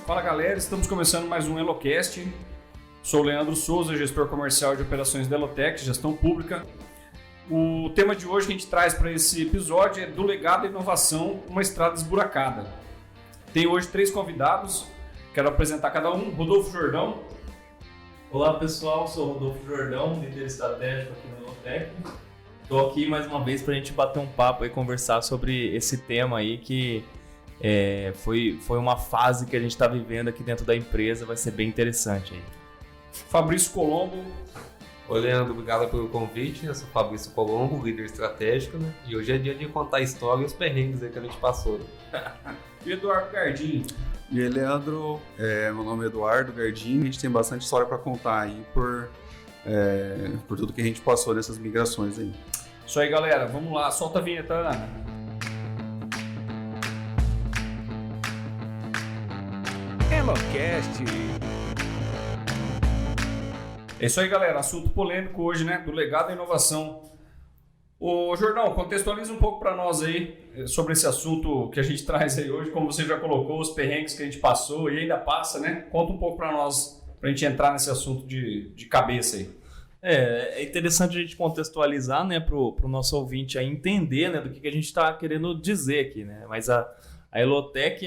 Fala galera, estamos começando mais um Elocast. Sou o Leandro Souza, gestor comercial de operações da Elotec, gestão pública. O tema de hoje que a gente traz para esse episódio é do legado e inovação, uma estrada esburacada. Tem hoje 3 convidados, quero apresentar cada um. Rodolfo Jordão. Olá pessoal, sou o Rodolfo Jordão, líder estratégico aqui na Elotec. Estou aqui mais uma vez para a gente bater um papo e conversar sobre esse tema aí que foi uma fase que a gente está vivendo aqui dentro da empresa, vai ser bem interessante aí. Fabrício Colombo. Oi Leandro, obrigado pelo convite, eu sou Fabrício Colombo, líder estratégico, né? E hoje é dia de contar a história e os perrengues aí que a gente passou. E Eduardo Gardim. E aí, Leandro, meu nome é Eduardo Gardim, a gente tem bastante história para contar aí por tudo que a gente passou nessas migrações aí. Isso aí, galera, vamos lá, solta a vinheta, Ana. Elocast. É isso aí, galera, assunto polêmico hoje, né, do legado e inovação. Ô, Jordão, contextualiza um pouco para nós aí sobre esse assunto que a gente traz aí hoje, como você já colocou, os perrengues que a gente passou e ainda passa, né? Conta um pouco para nós, para a gente entrar nesse assunto de cabeça aí. É interessante a gente contextualizar, né, para o nosso ouvinte aí entender, né, do que a gente está querendo dizer aqui, né? Mas a Elotec,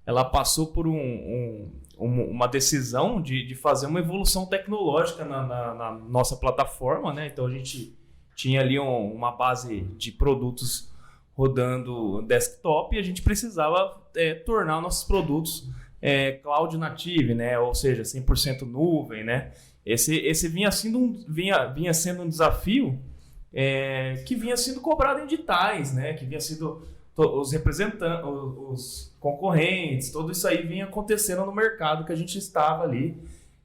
ela passou por uma decisão de fazer uma evolução tecnológica na nossa plataforma, né? Então a gente tinha ali uma base de produtos rodando desktop e a gente precisava tornar nossos produtos cloud native, né? Ou seja, 100% nuvem, né? Esse vinha sendo um desafio que vinha sendo cobrado em editais, né? Que vinha sido os representantes, os concorrentes, tudo isso aí vinha acontecendo no mercado que a gente estava ali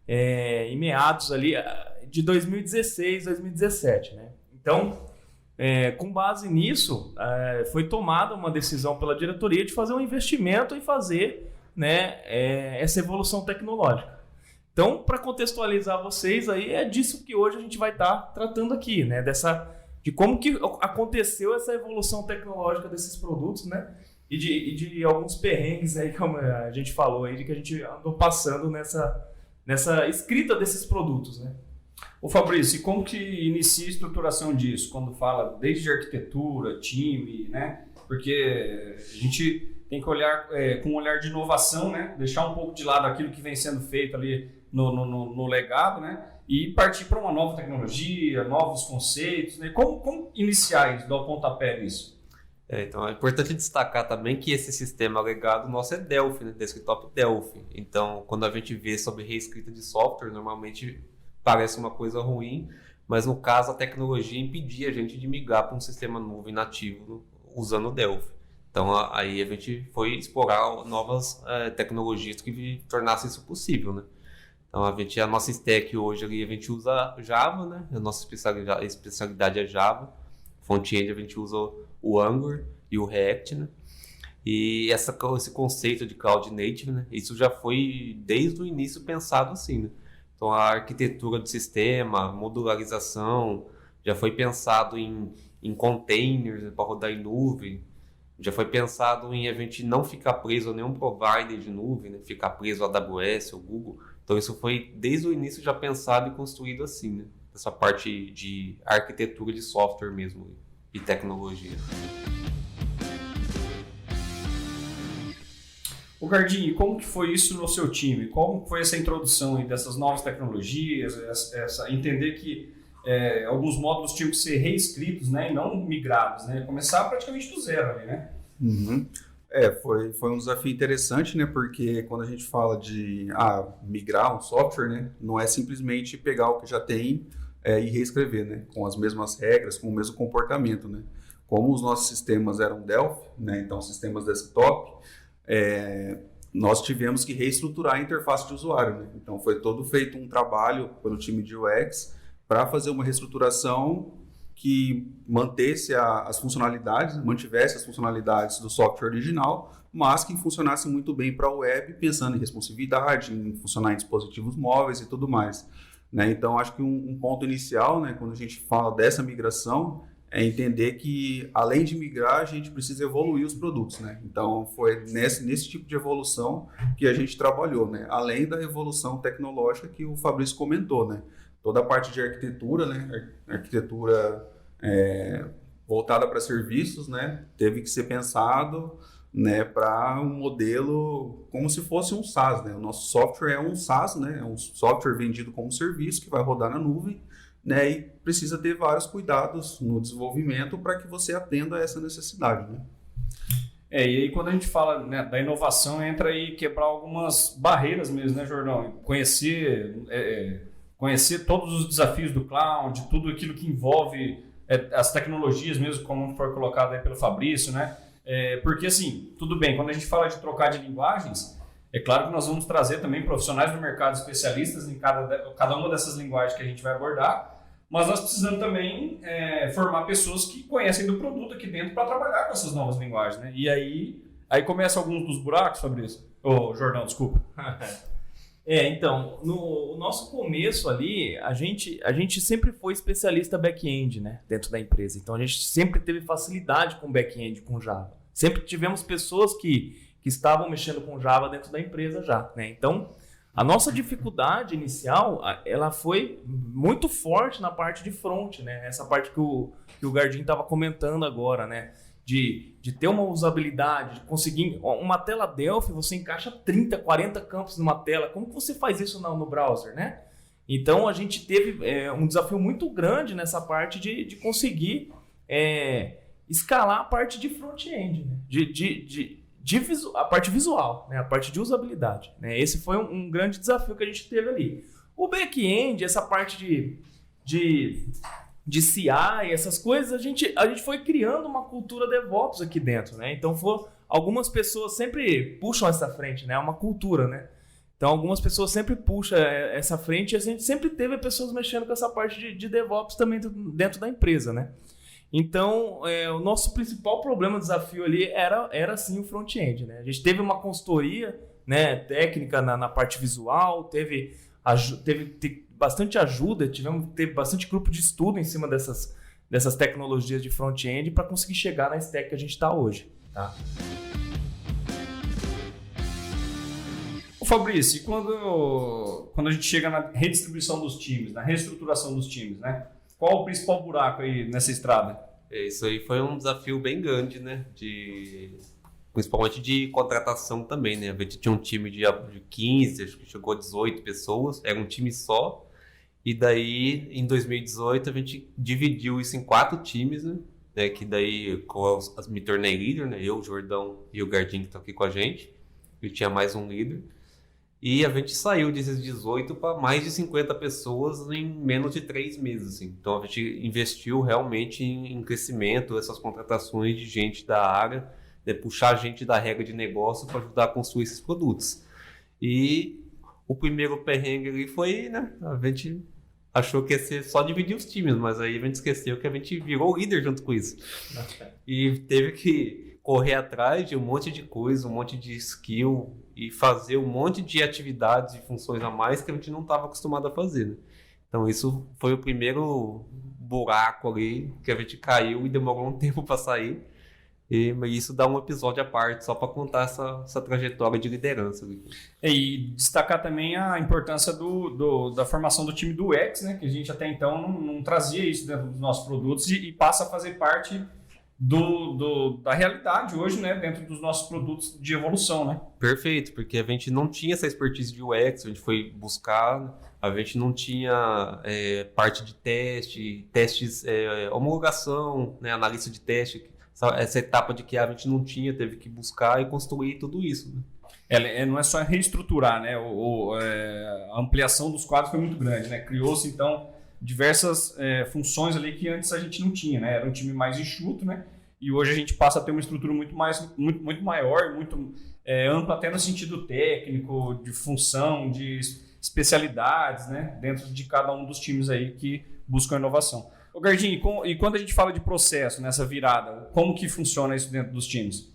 em meados ali de 2016, 2017, né? Então, com base nisso, foi tomada uma decisão pela diretoria de fazer um investimento e fazer, né, essa evolução tecnológica. Então, para contextualizar vocês, aí é disso que hoje a gente vai estar tratando aqui, né? De como que aconteceu essa evolução tecnológica desses produtos, né? E de alguns perrengues aí, como a gente falou aí, de que a gente andou passando nessa escrita desses produtos, né? Ô Fabrício, e como que inicia a estruturação disso? Quando fala desde arquitetura, time, né? Porque a gente tem que olhar com um olhar de inovação, né? Deixar um pouco de lado aquilo que vem sendo feito ali no legado, né? E partir para uma nova tecnologia, novos conceitos, né? Como iniciar isso, dar o pontapé nisso? Então é importante destacar também que esse sistema legado nosso é Delphi, né? Desktop Delphi. Então, quando a gente vê sobre reescrita de software, normalmente parece uma coisa ruim, mas no caso a tecnologia impedia a gente de migrar para um sistema nuvem nativo usando o Delphi. Então aí a gente foi explorar novas tecnologias que tornassem isso possível, né? Então a nossa stack hoje ali, a gente usa Java, né? A nossa especialidade é Java. Front-end a gente usa o Angular e o React, né? E esse conceito de Cloud Native, né? Isso já foi desde o início pensado assim, né? Então a arquitetura do sistema, modularização, já foi pensado em containers, né, para rodar em nuvem. Já foi pensado em a gente não ficar preso a nenhum provider de nuvem, né? Ficar preso a AWS ou Google. Então isso foi desde o início já pensado e construído assim, né? Essa parte de arquitetura de software mesmo e tecnologia. O Gardim, como que foi isso no seu time? Como foi essa introdução aí dessas novas tecnologias, entender que alguns módulos tinham que ser reescritos, né, e não migrados, né? Começar praticamente do zero ali, né? Uhum. Foi um desafio interessante, né? Porque quando a gente fala de migrar um software, né, não é simplesmente pegar o que já tem e reescrever, né? Com as mesmas regras, com o mesmo comportamento, né? Como os nossos sistemas eram Delphi, né? Então sistemas desktop, nós tivemos que reestruturar a interface de usuário, né? Então foi todo feito um trabalho pelo time de UX para fazer uma reestruturação que mantivesse as funcionalidades do software original, mas que funcionasse muito bem para a web, pensando em responsividade, em funcionar em dispositivos móveis e tudo mais, né? Então acho que um ponto inicial, né, quando a gente fala dessa migração, é entender que, além de migrar, a gente precisa evoluir os produtos, né? Então, foi nesse tipo de evolução que a gente trabalhou, né? Além da evolução tecnológica que o Fabrício comentou, né? Toda a parte de arquitetura, né? Arquitetura voltada para serviços, né? Teve que ser pensado, né, para um modelo como se fosse um SaaS, né? O nosso software é um SaaS, né? É um software vendido como serviço que vai rodar na nuvem, né? E precisa ter vários cuidados no desenvolvimento para que você atenda a essa necessidade, né? E aí quando a gente fala, né, da inovação, entra aí quebrar algumas barreiras mesmo, né, Jordão? Conhecer todos os desafios do cloud, tudo aquilo que envolve as tecnologias mesmo, como foi colocado aí pelo Fabrício, né? Porque assim, tudo bem, quando a gente fala de trocar de linguagens, é claro que nós vamos trazer também profissionais do mercado especialistas em cada uma dessas linguagens que a gente vai abordar, mas nós precisamos também formar pessoas que conhecem do produto aqui dentro para trabalhar com essas novas linguagens, né? E aí começa alguns dos buracos, Fabrício. Jordão, desculpa. Então, no nosso começo ali, a gente sempre foi especialista back-end, né, dentro da empresa. Então, a gente sempre teve facilidade com back-end, com Java. Sempre tivemos pessoas que estavam mexendo com Java dentro da empresa já, né? Então, a nossa dificuldade inicial, ela foi muito forte na parte de front, né? Essa parte que o Gardinho estava comentando agora, né? De ter uma usabilidade, de conseguir... Uma tela Delphi, você encaixa 30, 40 campos numa tela. Como que você faz isso no browser, né? Então, a gente teve um desafio muito grande nessa parte de conseguir escalar a parte de front-end, né? A parte visual, né? A parte de usabilidade, né? Esse foi um grande desafio que a gente teve ali. O back-end, essa parte de CI, essas coisas, a gente foi criando uma cultura DevOps aqui dentro, né? Então, algumas pessoas sempre puxam essa frente, né? É uma cultura, né? Então, algumas pessoas sempre puxam essa frente e a gente sempre teve pessoas mexendo com essa parte de DevOps também dentro da empresa, né? Então, o nosso principal problema, desafio ali era sim o front-end, né? A gente teve uma consultoria, né, técnica na parte visual, teve bastante ajuda, teve bastante grupo de estudo em cima dessas tecnologias de front-end para conseguir chegar na stack que a gente está hoje. Tá? Ô Fabrício, e quando a gente chega na redistribuição dos times, na reestruturação dos times, né? Qual o principal buraco aí nessa estrada? Isso aí foi um desafio bem grande, né? Principalmente de contratação também, né? A gente tinha um time de 15, acho que chegou a 18 pessoas, era um time só. E daí, em 2018, a gente dividiu isso em 4 times, né? Que daí me tornei líder, né? Eu, o Jordão e o Gardinho que estão aqui com a gente. E tinha mais um líder. E a gente saiu desses 18 para mais de 50 pessoas em menos de 3 meses. Assim. Então a gente investiu realmente em crescimento, essas contratações de gente da área, né, puxar gente da regra de negócio para ajudar a construir esses produtos. E o primeiro perrengue ali foi, né? A gente achou que ia ser só dividir os times, mas aí a gente esqueceu que a gente virou líder junto com isso. E teve que correr atrás de um monte de coisa, um monte de skill e fazer um monte de atividades e funções a mais que a gente não estava acostumado a fazer, né? Então isso foi o primeiro buraco ali que a gente caiu e demorou um tempo para sair. E isso dá um episódio à parte só para contar essa trajetória de liderança ali. E destacar também a importância da formação do time do UX, né? Que a gente até então não trazia isso dentro dos nossos produtos e passa a fazer parte da realidade hoje, né, dentro dos nossos produtos de evolução, né? Perfeito, porque a gente não tinha essa expertise de UX, a gente foi buscar, a gente não tinha parte de testes, homologação, né, analista de teste, essa etapa de que a gente não tinha, teve que buscar e construir tudo isso, né? Não é só reestruturar, né? A ampliação dos quadros foi muito grande, né? Criou-se, então, diversas funções ali que antes a gente não tinha, né? Era um time mais enxuto, né? E hoje a gente passa a ter uma estrutura muito maior, muito ampla, até no sentido técnico, de função, de especialidades, né? Dentro de cada um dos times aí que buscam inovação. Ô Gardinho, e quando a gente fala de processo, nessa virada, como que funciona isso dentro dos times?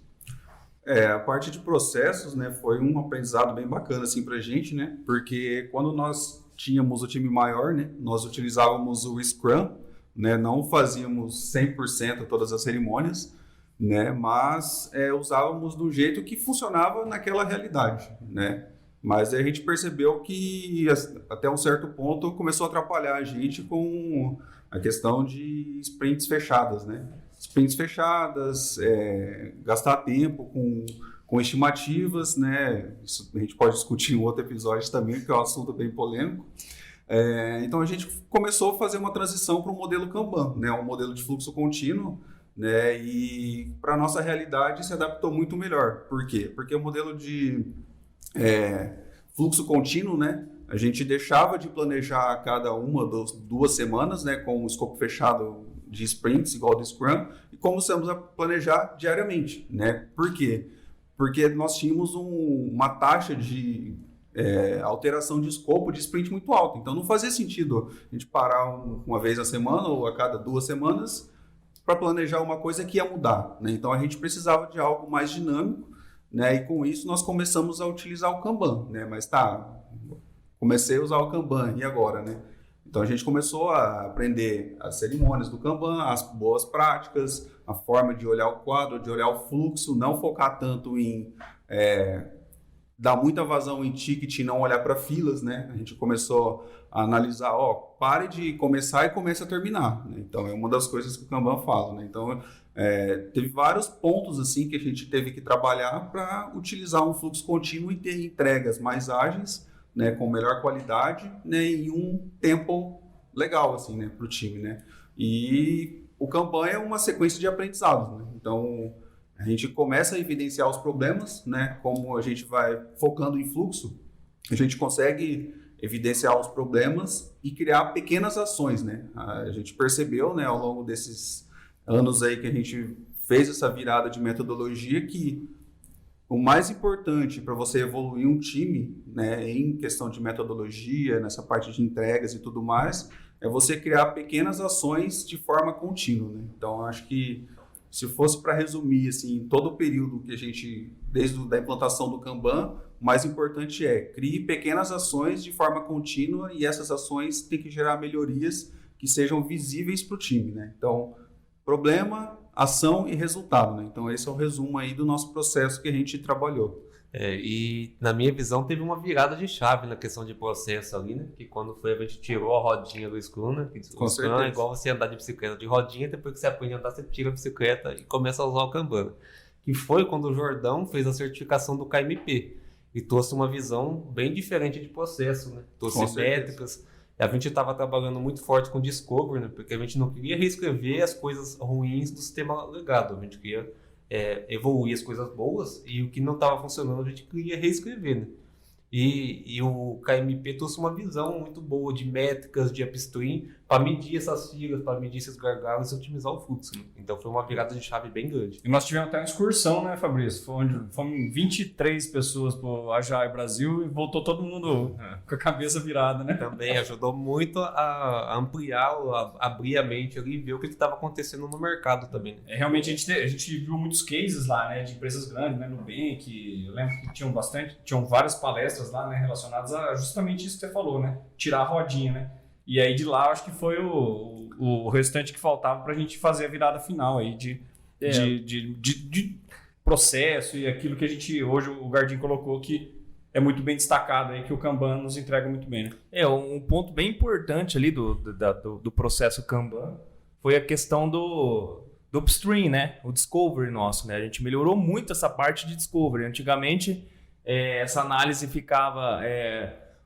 A parte de processos, né, foi um aprendizado bem bacana assim, pra gente, né? Porque quando nós tínhamos o time maior, né, nós utilizávamos o Scrum né? Não fazíamos 100% todas as cerimônias, né? Mas usávamos do jeito que funcionava naquela realidade, né? Mas a gente percebeu que até um certo ponto começou a atrapalhar a gente com a questão de sprints fechadas, né? Sprints fechadas, gastar tempo com estimativas, né? Isso a gente pode discutir em outro episódio também, que é um assunto bem polêmico. Então a gente começou a fazer uma transição para o modelo Kanban, né? Um modelo de fluxo contínuo, né? E para a nossa realidade se adaptou muito melhor. Por quê? Porque o modelo de fluxo contínuo, né? A gente deixava de planejar a cada uma das 2 semanas, né? Com o escopo fechado de sprints, igual do Scrum, e começamos a planejar diariamente, né? Por quê? Porque nós tínhamos uma taxa de alteração de escopo de sprint muito alta. Então não fazia sentido a gente parar uma vez na semana ou a cada 2 semanas para planejar uma coisa que ia mudar, né? Então a gente precisava de algo mais dinâmico, né? E com isso nós começamos a utilizar o Kanban, né? Mas comecei a usar o Kanban, e agora, né? Então a gente começou a aprender as cerimônias do Kanban, as boas práticas, a forma de olhar o quadro, de olhar o fluxo, não focar tanto em dar muita vazão em ticket e não olhar para filas, né? A gente começou a analisar, pare de começar e comece a terminar, né? Então é uma das coisas que o Kanban fala, né? Então teve vários pontos assim que a gente teve que trabalhar para utilizar um fluxo contínuo e ter entregas mais ágeis, né, com melhor qualidade, né, e um tempo legal assim, né, para o time, né? E o Kanban é uma sequência de aprendizados, né? Então a gente começa a evidenciar os problemas, né? Como a gente vai focando em fluxo, a gente consegue evidenciar os problemas e criar pequenas ações, né? A gente percebeu, né, ao longo desses anos aí que a gente fez essa virada de metodologia, que o mais importante para você evoluir um time, né, em questão de metodologia, nessa parte de entregas e tudo mais, é você criar pequenas ações de forma contínua, né? Então, acho que se fosse para resumir assim, todo o período que a gente, desde a implantação do Kanban, o mais importante crie pequenas ações de forma contínua, e essas ações têm que gerar melhorias que sejam visíveis para o time, né? Então, problema, ação e resultado, né? Então esse é o resumo aí do nosso processo que a gente trabalhou. E na minha visão teve uma virada de chave na questão de processo ali, né? Que quando a gente tirou a rodinha do Scrum, né? Com certeza. É igual você andar de bicicleta de rodinha, depois que você aprende a andar, você tira a bicicleta e começa a usar o Kanban. Que foi quando o Jordão fez a certificação do KMP e trouxe uma visão bem diferente de processo, né? Trouxe métricas. A gente estava trabalhando muito forte com Discovery, né? Porque a gente não queria reescrever as coisas ruins do sistema legado. A gente queria evoluir as coisas boas, e o que não estava funcionando a gente queria reescrever, né? E o KMP trouxe uma visão muito boa de métricas, de upstream, para medir essas filas, para medir esses gargalos e otimizar o fluxo, né? Então foi uma virada de chave bem grande. E nós tivemos até uma excursão, né, Fabrício? Fomos 23 pessoas para o Agile Brasil e voltou todo mundo com a cabeça virada, né? Também ajudou muito a ampliar, a abrir a mente ali e ver o que estava acontecendo no mercado também, né? Realmente a gente viu muitos cases lá, né, de empresas grandes, né, Nubank, eu lembro que tinham várias palestras lá, né, relacionadas a justamente isso que você falou, né, tirar a rodinha, né, e aí de lá acho que foi o restante que faltava para a gente fazer a virada final aí de processo, e aquilo que a gente hoje o Gardinho colocou que é muito bem destacado aí, que o Kanban nos entrega muito bem, né? Um ponto bem importante ali do processo Kanban foi a questão do upstream, né? O discovery nosso, né? A gente melhorou muito essa parte de discovery. Antigamente essa análise ficava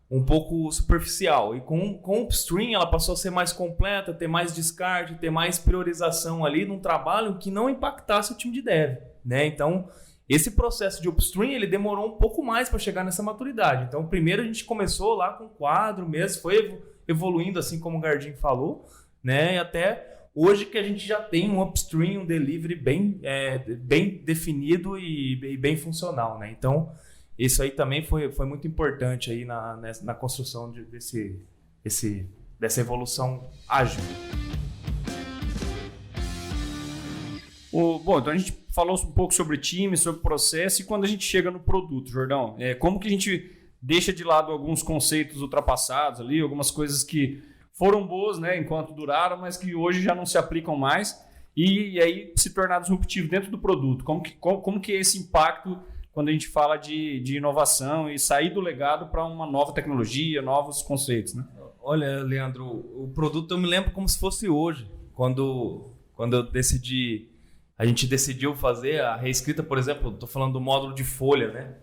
um pouco superficial, e com o upstream ela passou a ser mais completa, ter mais descarte, ter mais priorização ali num trabalho que não impactasse o time de dev, né? Então esse processo de upstream ele demorou um pouco mais para chegar nessa maturidade. Então primeiro a gente começou lá com quadro mesmo, foi evoluindo assim como o Gardinho falou, né? E até hoje que a gente já tem um upstream, um delivery bem definido e bem funcional, né? Então isso aí também foi muito importante aí na construção dessa evolução ágil. Bom, então a gente falou um pouco sobre time, sobre processo, e quando a gente chega no produto, Jordão, como que a gente deixa de lado alguns conceitos ultrapassados ali, algumas coisas que foram boas, né, enquanto duraram, mas que hoje já não se aplicam mais e aí se tornar disruptivo dentro do produto. Como que é esse impacto quando a gente fala de inovação e sair do legado para uma nova tecnologia, novos conceitos, né? Olha, Leandro, o produto eu me lembro como se fosse hoje, quando a gente decidiu fazer a reescrita, por exemplo, estou falando do módulo de folha, né?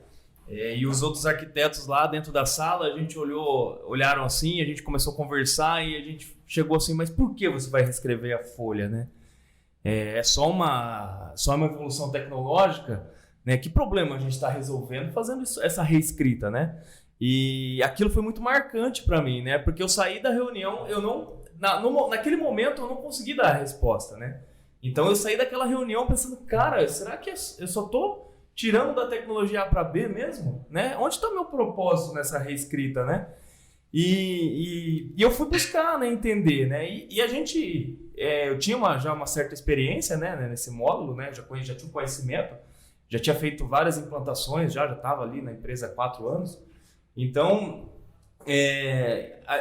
E os outros arquitetos lá dentro da sala, a gente olharam assim, a gente começou a conversar e a gente chegou assim, mas por que você vai reescrever a folha, né? É só uma evolução tecnológica, né? Que problema a gente está resolvendo fazendo essa reescrita, né? E aquilo foi muito marcante para mim, né? Porque eu saí da reunião, naquele momento eu não consegui dar a resposta, né? Então eu saí daquela reunião pensando, cara, será que eu só tô tirando da tecnologia A para B mesmo, né? Onde está o meu propósito nessa reescrita, né? E eu fui buscar, né, entender, né? E a gente, eu tinha já uma certa experiência, né, nesse módulo, né? Já tinha um conhecimento, já tinha feito várias implantações, já estava ali na empresa há 4 anos. Então,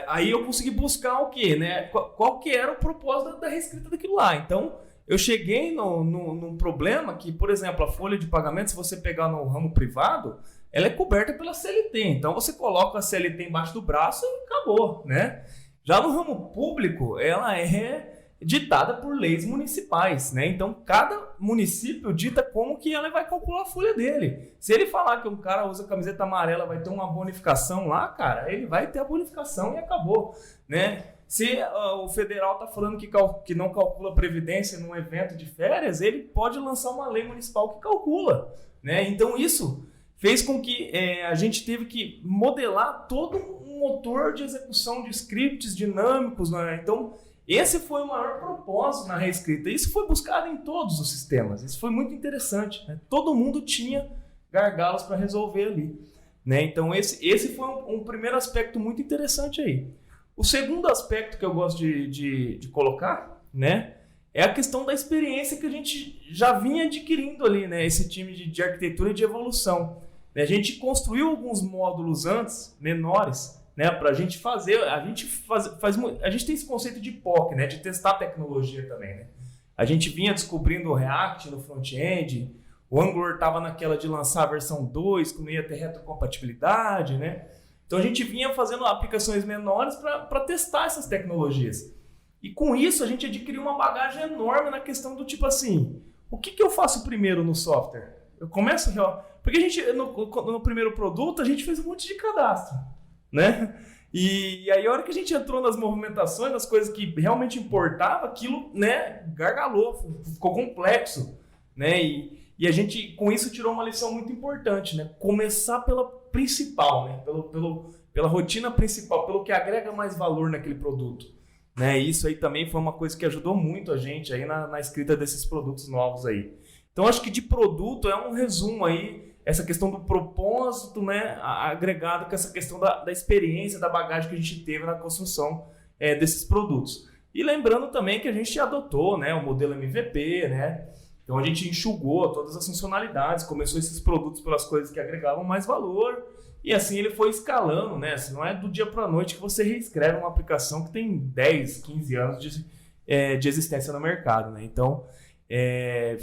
aí eu consegui buscar o quê, né? Qual que era o propósito da reescrita daquilo lá. Então, eu cheguei num problema que, por exemplo, a folha de pagamento, se você pegar no ramo privado, ela é coberta pela CLT. Então, você coloca a CLT embaixo do braço e acabou, né? Já no ramo público, ela é ditada por leis municipais, né? Então, cada município dita como que ela vai calcular a folha dele. Se ele falar que um cara usa camiseta amarela, vai ter uma bonificação lá, cara, ele vai ter a bonificação e acabou, né? Se o federal está falando que não calcula previdência num evento de férias, ele pode lançar uma lei municipal que calcula, né? Então, isso fez com que a gente teve que modelar todo um motor de execução de scripts dinâmicos, né? Então, esse foi o maior propósito na reescrita. Isso foi buscado em todos os sistemas. Isso foi muito interessante, né? Todo mundo tinha gargalos para resolver ali, né? Então, esse foi um primeiro aspecto muito interessante aí. O segundo aspecto que eu gosto de colocar, né, é a questão da experiência que a gente já vinha adquirindo ali, né? Esse time de arquitetura e de evolução. A gente construiu alguns módulos antes, menores, né, para a gente fazer. A gente tem esse conceito de POC, né, de testar tecnologia também, né? A gente vinha descobrindo o React no front-end, o Angular estava naquela de lançar a versão 2, que não ia ter retrocompatibilidade, né? Então a gente vinha fazendo aplicações menores para testar essas tecnologias. E com isso a gente adquiriu uma bagagem enorme na questão do tipo assim, o que eu faço primeiro no software? Eu começo... Porque a gente, no primeiro produto, a gente fez um monte de cadastro, né? E aí a hora que a gente entrou nas movimentações, nas coisas que realmente importava, aquilo, né, gargalou, ficou complexo, né? E a gente, com isso, tirou uma lição muito importante, né? Começar pela principal, né? Pela rotina principal, pelo que agrega mais valor naquele produto, né? Isso aí também foi uma coisa que ajudou muito a gente aí na escrita desses produtos novos aí. Então, acho que de produto é um resumo aí, essa questão do propósito, né, agregado com essa questão da experiência, da bagagem que a gente teve na construção desses produtos. E lembrando também que a gente adotou, né, o modelo MVP, né? Então a gente enxugou todas as funcionalidades, começou esses produtos pelas coisas que agregavam mais valor e assim ele foi escalando, né? Assim, não é do dia para a noite que você reescreve uma aplicação que tem 10, 15 anos de existência no mercado, né? Então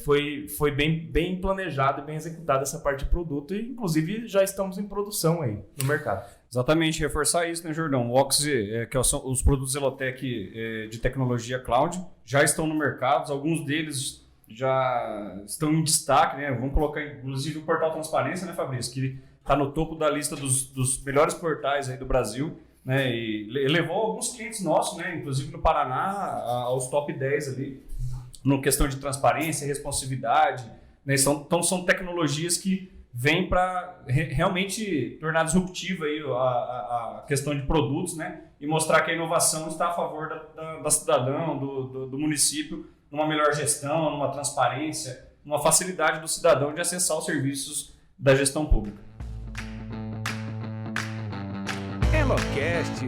foi bem planejado e bem executado essa parte de produto e inclusive já estamos em produção aí no mercado. Exatamente, reforçar isso, né, Jordão? O Oxy, que são os produtos Elotec de tecnologia cloud, já estão no mercado, alguns deles já estão em destaque, né? Vamos colocar inclusive o Portal Transparência, né, Fabrício? Que está no topo da lista dos melhores portais aí do Brasil, né? E levou alguns clientes nossos, né? Inclusive no Paraná, aos top 10 ali, no questão de transparência, responsividade, né? Então são tecnologias que vêm para realmente tornar disruptiva aí a questão de produtos, né? E mostrar que a inovação está a favor da cidadão, do município, numa melhor gestão, numa transparência, numa facilidade do cidadão de acessar os serviços da gestão pública. Elocast.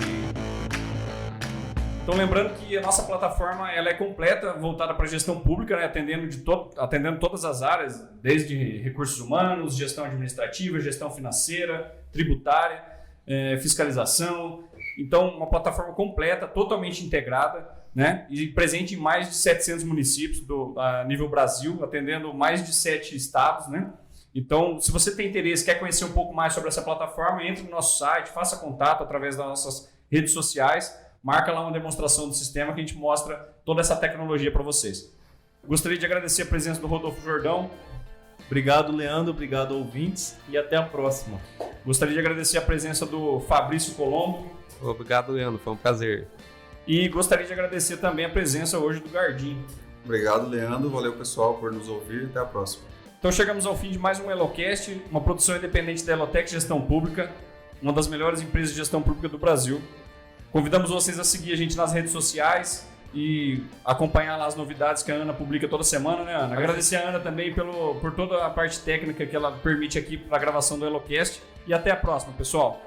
Então, lembrando que a nossa plataforma ela é completa, voltada para a gestão pública, né, atendendo todas as áreas, desde recursos humanos, gestão administrativa, gestão financeira, tributária, fiscalização, Então, uma plataforma completa, totalmente integrada, né? E presente em mais de 700 municípios a nível Brasil, atendendo mais de 7 estados, né? Então, se você tem interesse, quer conhecer um pouco mais sobre essa plataforma, entre no nosso site, faça contato através das nossas redes sociais, marca lá uma demonstração do sistema que a gente mostra toda essa tecnologia para vocês. Gostaria de agradecer a presença do Rodolfo Jordão. Obrigado, Leandro. Obrigado, ouvintes. E até a próxima. Gostaria de agradecer a presença do Fabrício Colombo. Obrigado, Leandro. Foi um prazer. E gostaria de agradecer também a presença hoje do Gardim. Obrigado, Leandro. Valeu, pessoal, por nos ouvir. Até a próxima. Então chegamos ao fim de mais um Elocast, uma produção independente da Elotec Gestão Pública, uma das melhores empresas de gestão pública do Brasil. Convidamos vocês a seguir a gente nas redes sociais e acompanhar lá as novidades que a Ana publica toda semana, né, Ana? Agradecer a Ana também por toda a parte técnica que ela permite aqui para a gravação do Elocast. E até a próxima, pessoal!